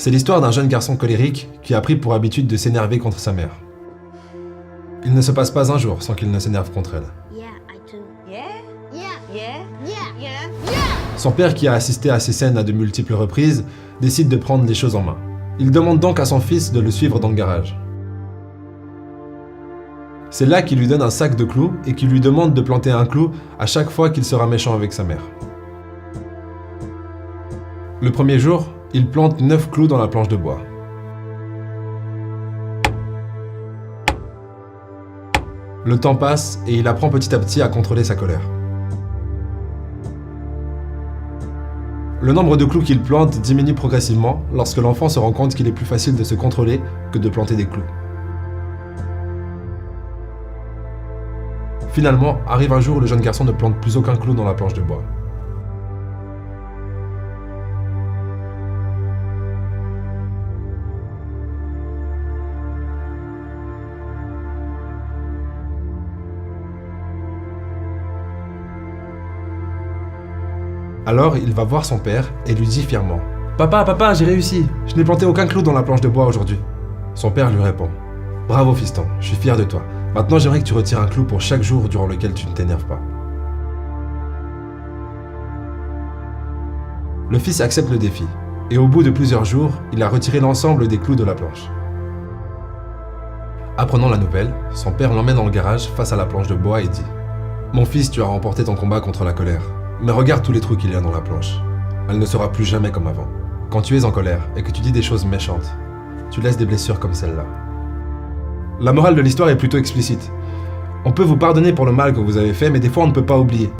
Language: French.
C'est l'histoire d'un jeune garçon colérique qui a pris pour habitude de s'énerver contre sa mère. Il ne se passe pas un jour sans qu'il ne s'énerve contre elle. Yeah, I do. Yeah? Yeah. Yeah? Yeah. Yeah? Yeah. Son père, qui a assisté à ces scènes à de multiples reprises, décide de prendre les choses en main. Il demande donc à son fils de le suivre dans le garage. C'est là qu'il lui donne un sac de clous et qu'il lui demande de planter un clou à chaque fois qu'il sera méchant avec sa mère. Le premier jour, il plante 9 clous dans la planche de bois. Le temps passe et il apprend petit à petit à contrôler sa colère. Le nombre de clous qu'il plante diminue progressivement lorsque l'enfant se rend compte qu'il est plus facile de se contrôler que de planter des clous. Finalement, arrive un jour où le jeune garçon ne plante plus aucun clou dans la planche de bois. Alors, il va voir son père et lui dit fièrement « Papa, j'ai réussi! Je n'ai planté aucun clou dans la planche de bois aujourd'hui. » Son père lui répond « Bravo fiston, je suis fier de toi. Maintenant, j'aimerais que tu retires un clou pour chaque jour durant lequel tu ne t'énerves pas. » Le fils accepte le défi, et au bout de plusieurs jours, il a retiré l'ensemble des clous de la planche. Apprenant la nouvelle, son père l'emmène dans le garage face à la planche de bois et dit « Mon fils, tu as remporté ton combat contre la colère. Mais regarde tous les trous qu'il y a dans la planche. Elle ne sera plus jamais comme avant. Quand tu es en colère et que tu dis des choses méchantes, tu laisses des blessures comme celle-là. » La morale de l'histoire est plutôt explicite. On peut vous pardonner pour le mal que vous avez fait, mais des fois on ne peut pas oublier.